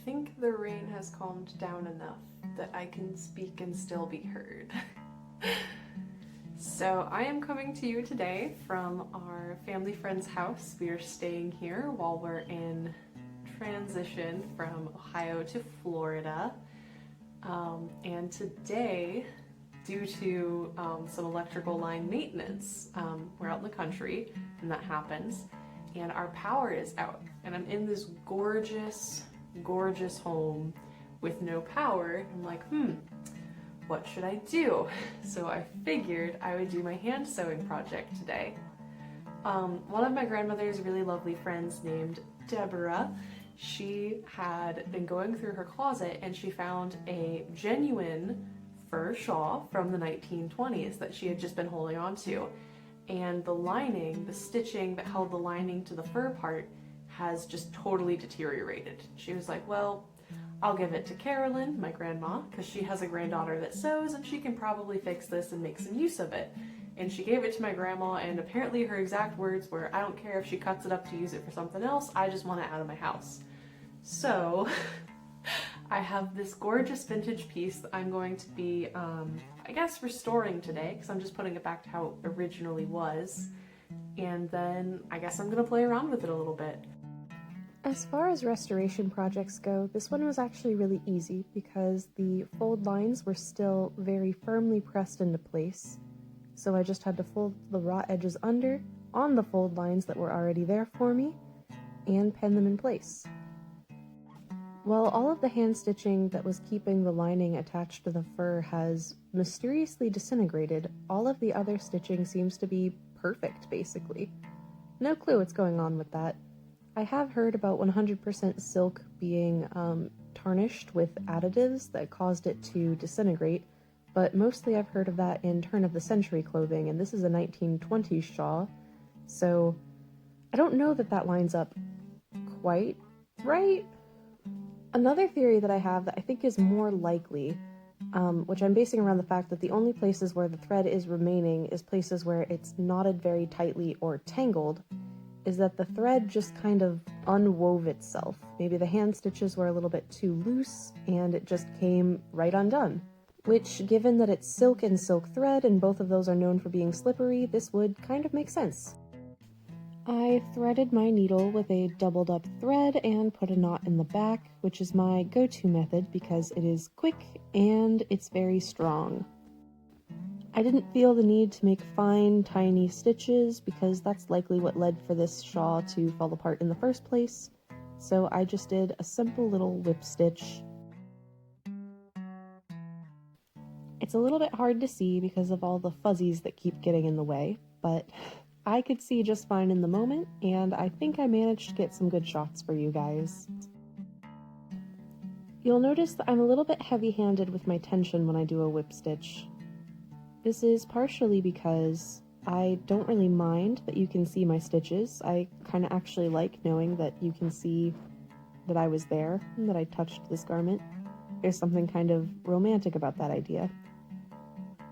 think the rain has calmed down enough that I can speak and still be heard. So I am coming to you today from our family friend's house. We are staying here while we're in transition from Ohio to Florida. And today, due to some electrical line maintenance, we're out in the country and that happens, and our power is out. And I'm in this gorgeous, gorgeous home with no power. I'm like, what should I do? So I figured I would do my hand sewing project today. One of my grandmother's really lovely friends named Deborah, she had been going through her closet and she found a genuine fur shawl from the 1920s that she had just been holding on to. And the lining, the stitching that held the lining to the fur part has just totally deteriorated. She was like, well, I'll give it to Carolyn, my grandma, because she has a granddaughter that sews and she can probably fix this and make some use of it. And she gave it to my grandma, and apparently her exact words were, I don't care if she cuts it up to use it for something else, I just want it out of my house. So I have this gorgeous vintage piece that I'm going to be, I guess, restoring today, because I'm just putting it back to how it originally was. And then I guess I'm going to play around with it a little bit. As far as restoration projects go, this one was actually really easy because the fold lines were still very firmly pressed into place. So I just had to fold the raw edges under on the fold lines that were already there for me and pen them in place. While all of the hand stitching that was keeping the lining attached to the fur has mysteriously disintegrated, all of the other stitching seems to be perfect, basically. No clue what's going on with that. I have heard about 100% silk being tarnished with additives that caused it to disintegrate, but mostly I've heard of that in turn-of-the-century clothing, and this is a 1920s shawl, so I don't know that that lines up quite right. Another theory that I have that I think is more likely, which I'm basing around the fact that the only places where the thread is remaining is places where it's knotted very tightly or tangled, is that the thread just kind of unwove itself. Maybe the hand stitches were a little bit too loose and it just came right undone. Which, given that it's silk and silk thread and both of those are known for being slippery, this would kind of make sense. I threaded my needle with a doubled up thread and put a knot in the back, which is my go-to method because it is quick and it's very strong. I didn't feel the need to make fine, tiny stitches because that's likely what led for this shawl to fall apart in the first place, so I just did a simple little whip stitch. It's a little bit hard to see because of all the fuzzies that keep getting in the way, but I could see just fine in the moment, and I think I managed to get some good shots for you guys. You'll notice that I'm a little bit heavy-handed with my tension when I do a whip stitch. This is partially because I don't really mind that you can see my stitches. I kind of actually like knowing that you can see that I was there and that I touched this garment. There's something kind of romantic about that idea.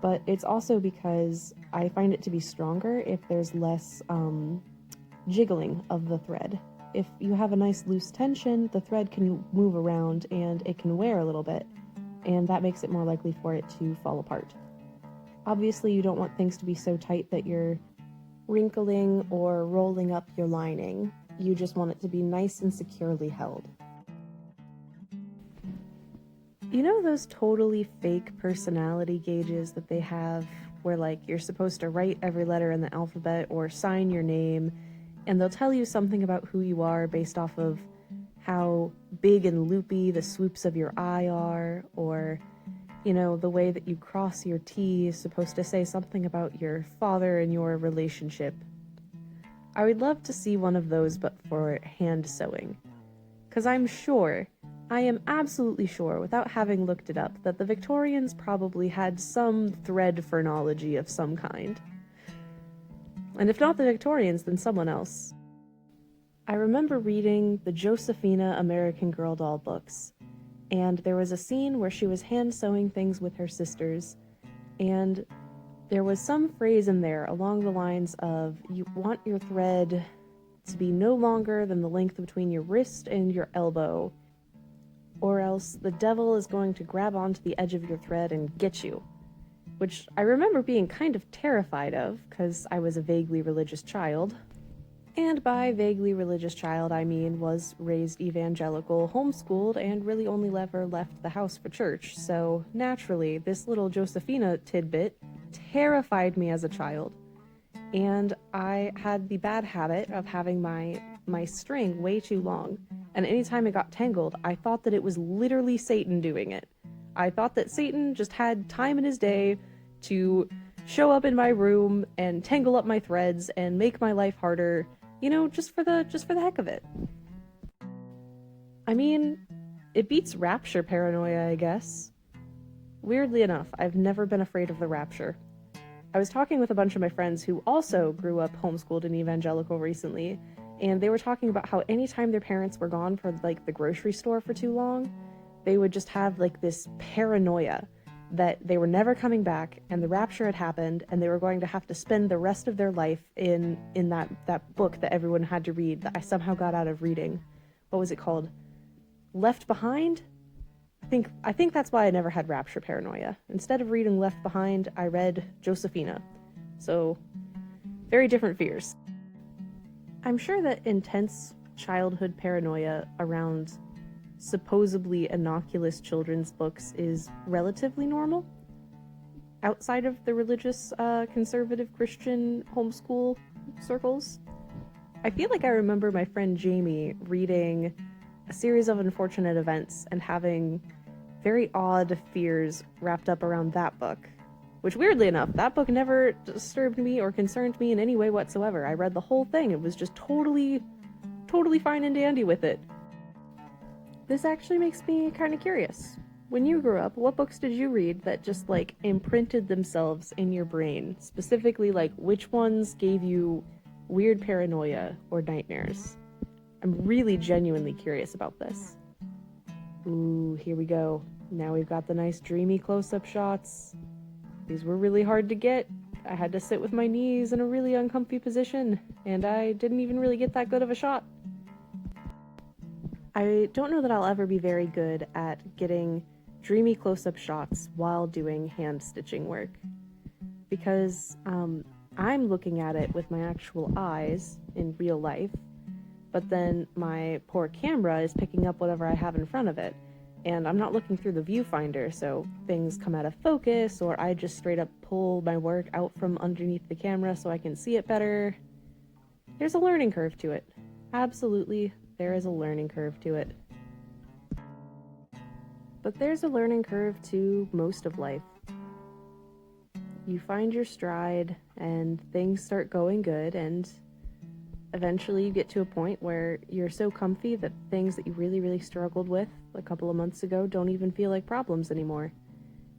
But it's also because I find it to be stronger if there's less jiggling of the thread. If you have a nice loose tension, the thread can move around and it can wear a little bit, and that makes it more likely for it to fall apart. Obviously, you don't want things to be so tight that you're wrinkling or rolling up your lining. You just want it to be nice and securely held. You know those totally fake personality gauges that they have where, like, you're supposed to write every letter in the alphabet or sign your name, and they'll tell you something about who you are based off of how big and loopy the swoops of your eye are, or, you know, the way that you cross your T is supposed to say something about your father and your relationship. I would love to see one of those, but for hand sewing. 'Cause I am absolutely sure, without having looked it up, that the Victorians probably had some thread phrenology of some kind. And if not the Victorians, then someone else. I remember reading the Josephina American Girl doll books, and there was a scene where she was hand sewing things with her sisters, and there was some phrase in there along the lines of, you want your thread to be no longer than the length between your wrist and your elbow. or else the devil is going to grab onto the edge of your thread and get you. Which I remember being kind of terrified of, because I was a vaguely religious child. And by vaguely religious child, I mean was raised evangelical, homeschooled, and really only ever left the house for church. So naturally, this little Josephina tidbit terrified me as a child. And I had the bad habit of having my string way too long. And anytime it got tangled, I thought that it was literally Satan doing it. I thought that Satan just had time in his day to show up in my room and tangle up my threads and make my life harder, you know, just for the heck of it. I mean, it beats rapture paranoia, I guess. Weirdly enough, I've never been afraid of the rapture. I was talking with a bunch of my friends who also grew up homeschooled and evangelical recently, and they were talking about how anytime their parents were gone for, like, the grocery store for too long, they would just have, like, this paranoia that they were never coming back, and the rapture had happened, and they were going to have to spend the rest of their life in that book that everyone had to read that I somehow got out of reading. What was it called? Left Behind? I think that's why I never had rapture paranoia. Instead of reading Left Behind, I read Josephina. So, very different fears. I'm sure that intense childhood paranoia around supposedly innocuous children's books is relatively normal outside of the religious, conservative Christian homeschool circles. I feel like I remember my friend Jamie reading a series of unfortunate events and having very odd fears wrapped up around that book. Which, weirdly enough, that book never disturbed me or concerned me in any way whatsoever. I read the whole thing. It was just totally fine and dandy with it. This actually makes me kind of curious. When you grew up, what books did you read that just, like, imprinted themselves in your brain? Specifically, like, which ones gave you weird paranoia or nightmares? I'm really genuinely curious about this. Ooh, here we go. Now we've got the nice dreamy close-up shots. These were really hard to get. I had to sit with my knees in a really uncomfy position, and I didn't even really get that good of a shot. I don't know that I'll ever be very good at getting dreamy close-up shots while doing hand stitching work, because I'm looking at it with my actual eyes in real life, but then my poor camera is picking up whatever I have in front of it, and I'm not looking through the viewfinder, so things come out of focus, or I just straight up pull my work out from underneath the camera so I can see it better. There's a learning curve to it. Absolutely, there is a learning curve to it. But there's a learning curve to most of life. You find your stride, and things start going good, and eventually you get to a point where you're so comfy that things that you really struggled with a couple of months ago don't even feel like problems anymore.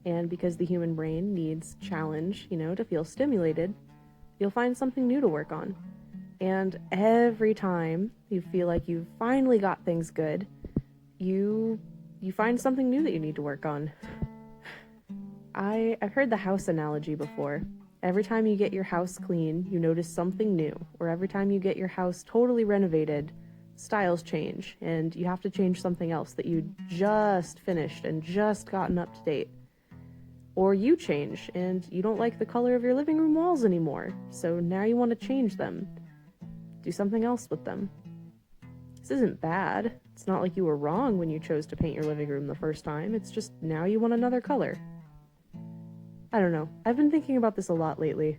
And because the human brain needs challenge, you know, to feel stimulated, you'll find something new to work on. And every time you feel like you've finally got things good, you find something new that you need to work on. I've heard the house analogy before. Every time you get your house clean, you notice something new. Or every time you get your house totally renovated, styles change, and you have to change something else that you just finished and just gotten up to date. Or you change, and you don't like the color of your living room walls anymore, so now you want to change them. Do something else with them. This isn't bad. It's not like you were wrong when you chose to paint your living room the first time. It's just now you want another color. I don't know. I've been thinking about this a lot lately.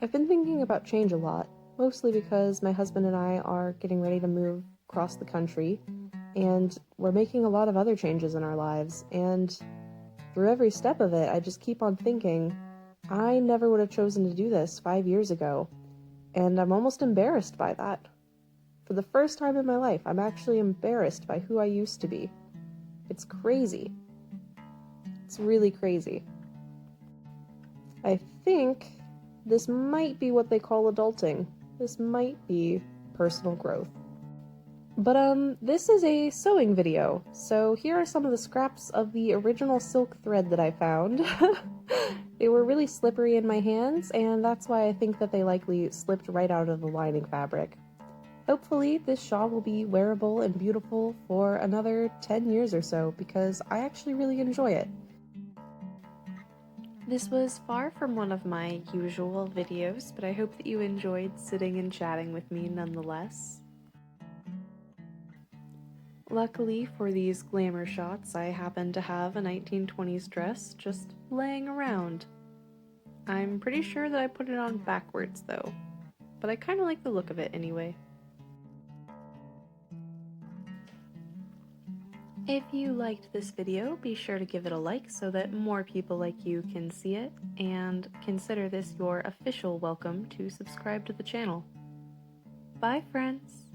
I've been thinking about change a lot, mostly because my husband and I are getting ready to move across the country, and we're making a lot of other changes in our lives, and through every step of it, I just keep on thinking, I never would have chosen to do this 5 years ago, and I'm almost embarrassed by that. For the first time in my life, I'm actually embarrassed by who I used to be. It's crazy. It's really crazy. I think this might be what they call adulting. This might be personal growth. But this is a sewing video, so here are some of the scraps of the original silk thread that I found. They were really slippery in my hands, and that's why I think that they likely slipped right out of the lining fabric. Hopefully this shawl will be wearable and beautiful for another 10 years or so because I actually really enjoy it. This was far from one of my usual videos, but I hope that you enjoyed sitting and chatting with me nonetheless. Luckily for these glamour shots, I happen to have a 1920s dress just laying around. I'm pretty sure that I put it on backwards though, but I kind of like the look of it anyway. If you liked this video, be sure to give it a like so that more people like you can see it, and consider this your official welcome to subscribe to the channel. Bye, friends!